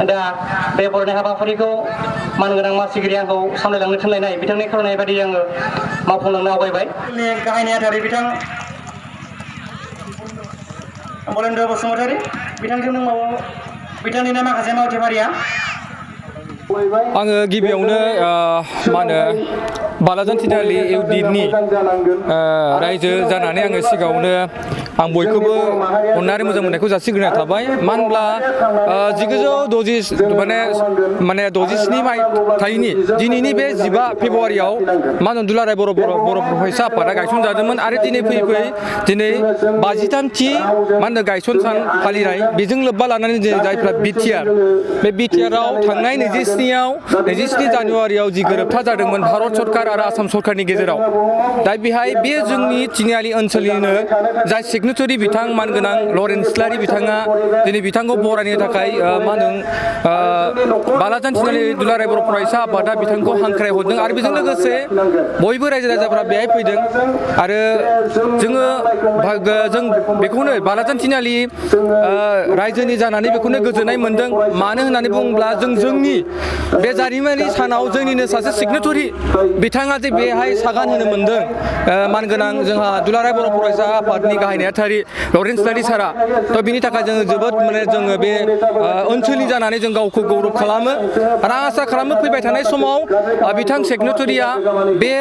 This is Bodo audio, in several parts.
दा बे बरायनाय हाबाफारिखौ मानगोनां मासिगिरि आंखौ सामलायलांनो थिनलायनाय बिथांनि खावलायनाय बायदि आङो मावफुंलांनो आवगायबाय। गाहाय नेहाथारि बिथां बलेन्द्र बसुमतारी बिथांजों दंबावो बिथांनिनो माखासे मावथिफारिया। आङो गिबियावनो मा होनो बालाजान थिनालि इउनिटनि रायजो जानानै आङो सिगाङावनो आं बयखौबो अननानै मोजां मोननायखौ जासिग्रोनाय थाबाय। मानो होनब्ला 1967 मायथाइनि दिनैनि बे 15 फेब्रुवारियाव मा होनो दुलाराय बर' फरायसा आफादा गायसनजादोंमोन आरो दिनै फैयै फैयै दिनै 53थि मा होनो गायसन सान फालिनाय बेजों लोब्बा लानानै जायफ्रा बिटिआर बे बिटिआरआव थांनाय 27 जानुवारियाव जि गोरोबथा जादोंमोन भारत सरकार आरो आसाम सरकारनि गेजेराव दा बेहाय बे जोंनि तिनिआलि ओनसोलनिनो जाय सिगनेटरि बिथां मानगोनां लरेन इस्लारि बिथाङा दिनै बिथांखौ बरायनो थाखाय मा होनो बालाजान थिनालि दुलाराय बर' फरायसा आफादा बिथांखौ हांख्राय हरदों आरो बेजों लोगोसे बयबो रायजो राजाफ्रा बेहाय फैदों आरो जों बेखौनो बालाजान थिनालि रायजोनि जानानै बेखौनो गोजोननाय मोनदों। मानो होननानै बुङोब्ला जोंनि बे जारिमिनारि सानाव जोंनिनो सासे सिगनेटरि बिथाङा जे बेहाय सागान होनो मोनदों मानगोनां जोंहा दुलाराय बर' फरायसा आफादनि गाहाय नेहाथारि लरेन इस्लारि सारा थ' बिनि थाखाय जोङो जोबोद जोङो बे ओनसोलनि जानानै जों गावखौ गौरब खालामो आरो आं आसा खालामो फैबाय थानाय समाव बिथां सेक्रेटारिया बे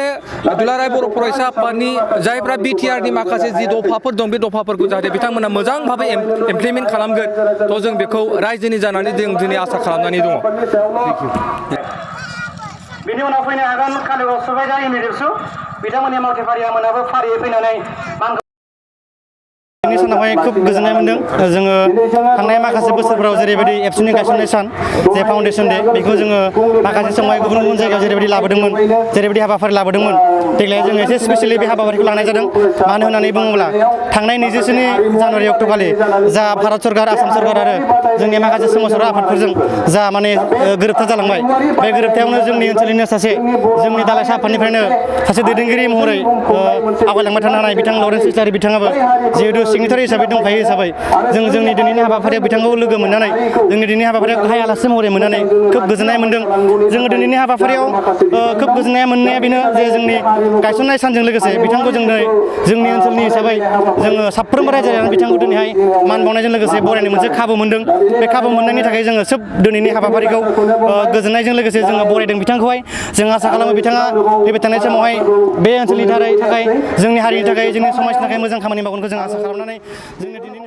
दुलाराय बर' फरायसा आफादनि जायफ्रा बिटिआरनि माखासे जि दफाफोर दं बे दफाफोरखौ जाहाथे बिथांमोना मोजां भाबै इमप्लिमेन्ट खालामगोन थ' जों बेखौ रायजोनि जानानै जों दिनै आसा खालामनानै दङ। बिनि उनाव फैनो हागोन कालिगाव सुबायदा इमिरेटसु बिथांमोननि मावथिफारिया मोनाबो फारियै फैनानै दिनै सानावहाय खोब गोजोननाय मोनदों। जोङो थांनाय माखासे बोसोरफोराव जेरैबायदि एबसुनि गायसननाय सान जे फाउन्डेसन डे बेखौ जोङो माखासे समावहाय गुबुन गुबुन जायगायाव जेरैबायदि लाबोदोंमोन जेरैबायदि हाबाफारि लाबोदोंमोन देग्लाय जोङो एसे स्पेसियेलि बे हाबाफारिखौ लानाय जादों। मानो होननानै बुङोब्ला थांनाय 24 जानुवारि अक्ट'खालि जा भारत सरकार आसाम सरकार आरो जोंनि माखासे सोमावसार आफादफोरजों जा माने गोरोबथा जालांबाय बे गोरोबथायावनो जोंनि ओनसोलनिनो सासे जोंनि दालाइसा आफादनिफ्रायनो सासे दैदेनगिरि महरै आवगायलांबाय थानो हानाय बिथां लरेन इस्लारि बिथाङाबो जिहेतु सिगनेटारि हिसाबै दंफायो हिसाबै जों जोंनि दिनैनि हाबाफारियाव बिथांखौ लोगो मोननानै जोंनि दिनैनि हाबाफारियाव गाहाय आलासि महरै मोननानै खोब गोजोननाय मोनदों। जोङो दिनैनि हाबाफारियाव खोब गोजोननाय मोननाया बेनो जे जोंनि गायसननाय सानजों लोगोसे बिथांखौ जोंनि ओनसोलनि हिसाबै जोङो साफ्रोमबो रायजोआनो बिथांखौ दिनैहाय मान बावनायजों लोगोसे बरायनो मोनसे खाबु मोनदों। बे खाबु मोननायनि थाखाय जोङो सोब दिनैनि हाबाफारिखौ गोजोननायजों लोगोसे जोङो बरायदों बिथांखौहाय। जों आसा खालामो बिथाङा फैबाय थानाय समावहाय बे ओनसोलनि थाखाय जोंनि हारिनि थाखाय जोंनि समाजनि थाखाय मोजां खामानि मावगोनखौ जों आसा खालामनानै जोङो दिनै